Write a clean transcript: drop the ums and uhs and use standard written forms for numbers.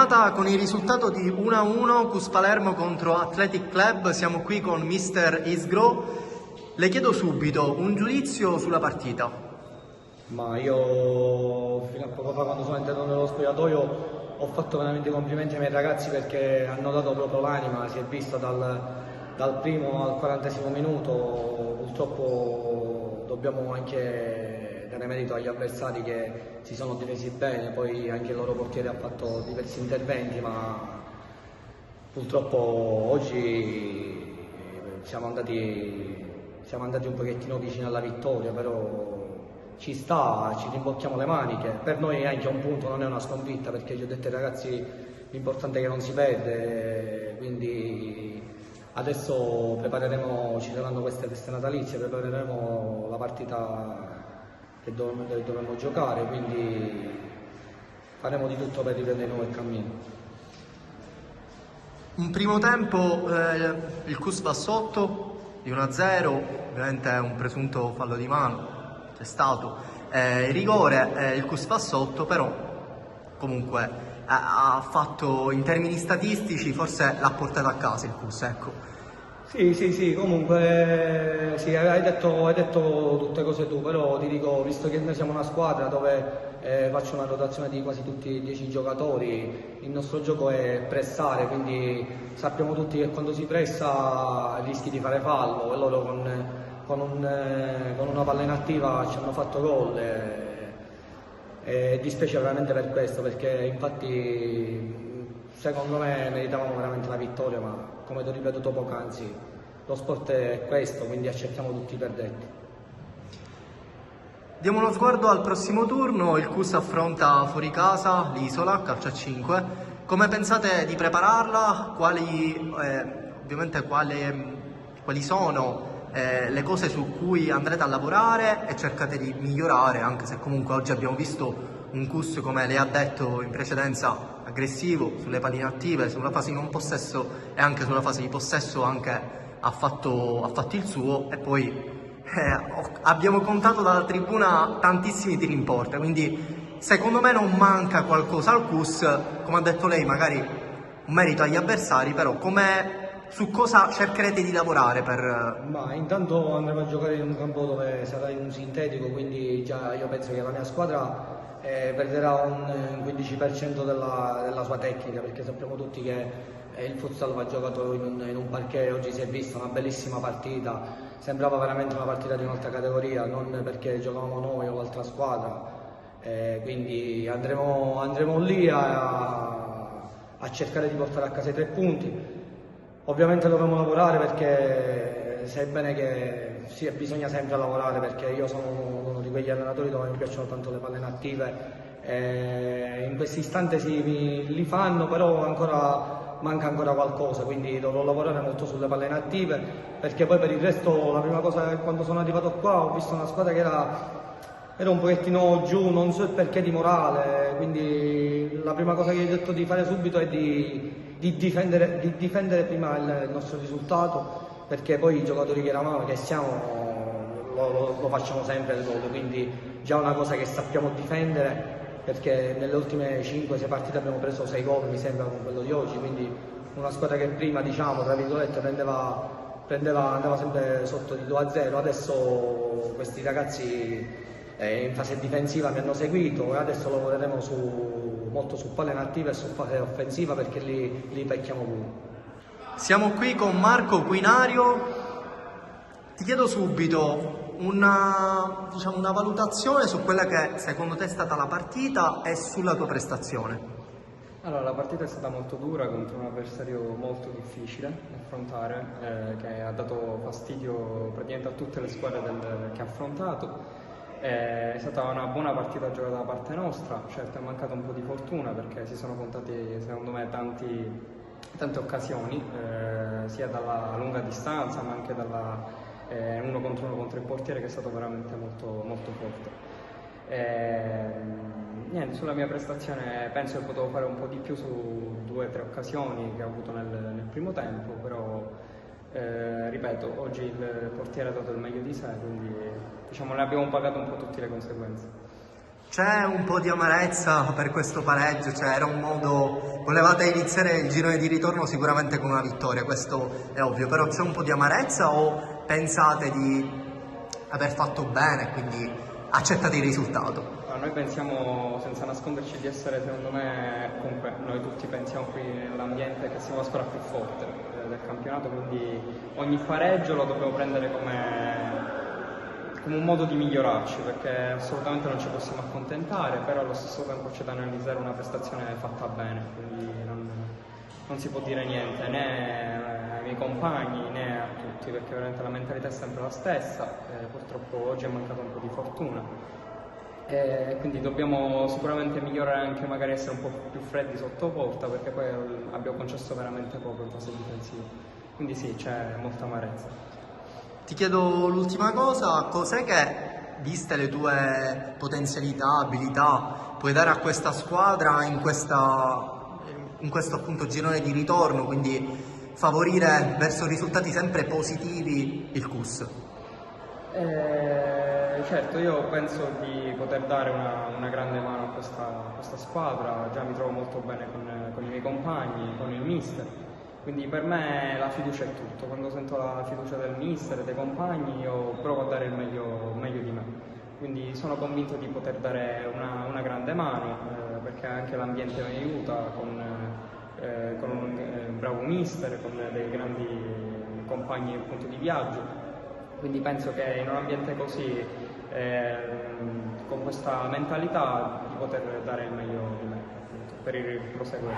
Terminata con il risultato di 1-1 Cus Palermo contro Athletic Club, siamo qui con Mister Isgro. Le chiedo subito un giudizio sulla partita. Ma io fino a poco fa, quando sono entrato nello spogliatoio, ho fatto veramente i complimenti ai miei ragazzi perché hanno dato proprio l'anima, si è visto dal primo al 40° minuto. Purtroppo dobbiamo anche dare merito agli avversari che si sono difesi bene, poi anche il loro portiere ha fatto diversi interventi, ma purtroppo oggi siamo andati un pochettino vicini alla vittoria, però ci sta, ci rimbocchiamo le maniche. Per noi anche a un punto non è una sconfitta, perché gli ho detto ai ragazzi l'importante è che non si perde, quindi adesso ci saranno queste feste natalizie, prepareremo la partita che dovremo giocare, quindi faremo di tutto per riprendere di nuovo il cammino. Un primo tempo il Cus va sotto di 1-0, ovviamente un presunto fallo di mano c'è stato, il rigore, il Cus va sotto, però comunque ha fatto, in termini statistici, forse l'ha portato a casa il Cus, ecco. Sì, comunque sì, hai detto tutte cose tu, però ti dico, visto che noi siamo una squadra dove faccio una rotazione di quasi tutti i 10 giocatori, il nostro gioco è pressare, quindi sappiamo tutti che quando si pressa rischi di fare fallo, e loro con una palla inattiva ci hanno fatto gol e dispiace veramente per questo, perché infatti secondo me meritavamo veramente la vittoria, ma come ti ho ripetuto poc'anzi, lo sport è questo, quindi accettiamo tutti i perdetti. Diamo uno sguardo al prossimo turno, il Cus affronta fuori casa l'Isola, calcio a 5. Come pensate di prepararla? Ovviamente quali sono le cose su cui andrete a lavorare e cercate di migliorare, anche se comunque oggi abbiamo visto un Cus, come lei ha detto in precedenza, aggressivo sulle palline attive, sulla fase di non possesso e anche sulla fase di possesso ha fatto il suo, e poi abbiamo contato dalla tribuna tantissimi tiri in porta, quindi secondo me non manca qualcosa al Cus, come ha detto lei, magari un merito agli avversari, però su cosa cercherete di lavorare per... Ma intanto andremo a giocare in un campo dove sarà in un sintetico, quindi già io penso che la mia squadra perderà un 15% della sua tecnica, perché sappiamo tutti che il futsal va giocato in un parquet. Oggi si è vista una bellissima partita, sembrava veramente una partita di un'altra categoria, non perché giocavamo noi o l'altra squadra, quindi andremo lì a cercare di portare a casa i 3 punti. Ovviamente dovremo lavorare, perché sai bene che sì, bisogna sempre lavorare, perché io sono uno di quegli allenatori dove mi piacciono tanto le palle inattive, in questo istante li fanno, però manca ancora qualcosa, quindi dovrò lavorare molto sulle palle inattive, perché poi per il resto la prima cosa, quando sono arrivato qua ho visto una squadra che era un pochettino giù, non so il perché, di morale, quindi la prima cosa che gli ho detto di fare subito è di difendere prima il nostro risultato, perché poi i giocatori che siamo lo facciamo sempre il gol, quindi già una cosa che sappiamo difendere, perché nelle ultime 5-6 partite abbiamo preso 6 gol, mi sembra, con quello di oggi, quindi una squadra che prima, diciamo, tra virgolette, andava sempre sotto di 2-0, adesso questi ragazzi in fase difensiva mi hanno seguito, e adesso lavoreremo molto su palle inattive e su fase offensiva, perché li pecchiamo pure. Siamo qui con Marco Quinario. Ti chiedo subito una valutazione su quella che secondo te è stata la partita e sulla tua prestazione. Allora, la partita è stata molto dura contro un avversario molto difficile da affrontare, che ha dato fastidio praticamente a tutte le squadre che ha affrontato. È stata una buona partita giocata da parte nostra, certo è mancata un po' di fortuna, perché si sono contati secondo me tante occasioni, sia dalla lunga distanza ma anche dalla 1 contro 1 contro il portiere, che è stato veramente molto, molto forte. Niente, sulla mia prestazione penso che potevo fare un po' di più su 2 o 3 occasioni che ho avuto nel primo tempo, però ripeto, oggi il portiere ha dato il meglio di sé, quindi diciamo ne abbiamo pagato un po' tutte le conseguenze. C'è un po' di amarezza per questo pareggio, cioè era un modo, volevate iniziare il girone di ritorno sicuramente con una vittoria, questo è ovvio, però c'è un po' di amarezza o pensate di aver fatto bene, quindi accettate il risultato? Noi pensiamo, senza nasconderci, di essere, secondo me, comunque noi tutti pensiamo qui nell'ambiente che siamo la squadra più forte del campionato, quindi ogni pareggio lo dobbiamo prendere come un modo di migliorarci, perché assolutamente non ci possiamo accontentare, però allo stesso tempo c'è da analizzare una prestazione fatta bene, quindi non si può dire niente né ai miei compagni né a tutti, perché veramente la mentalità è sempre la stessa, purtroppo oggi è mancato un po' di fortuna, quindi dobbiamo sicuramente migliorare, anche magari essere un po' più freddi sotto porta, perché poi abbiamo concesso veramente poco in fase difensiva, quindi sì, c'è molta amarezza. Ti chiedo l'ultima cosa, cos'è che, viste le tue potenzialità, abilità, puoi dare a questa squadra in questo appunto girone di ritorno, quindi favorire verso risultati sempre positivi il CUS? Certo, io penso di poter dare una grande mano a questa squadra, già mi trovo molto bene con i miei compagni, con il mister. Quindi per me la fiducia è tutto, quando sento la fiducia del mister e dei compagni io provo a dare il meglio di me, quindi sono convinto di poter dare una grande mano, perché anche l'ambiente mi aiuta con un bravo mister, con dei grandi compagni appunto di viaggio, quindi penso che in un ambiente così, con questa mentalità, di poter dare il meglio di me appunto, per il proseguo.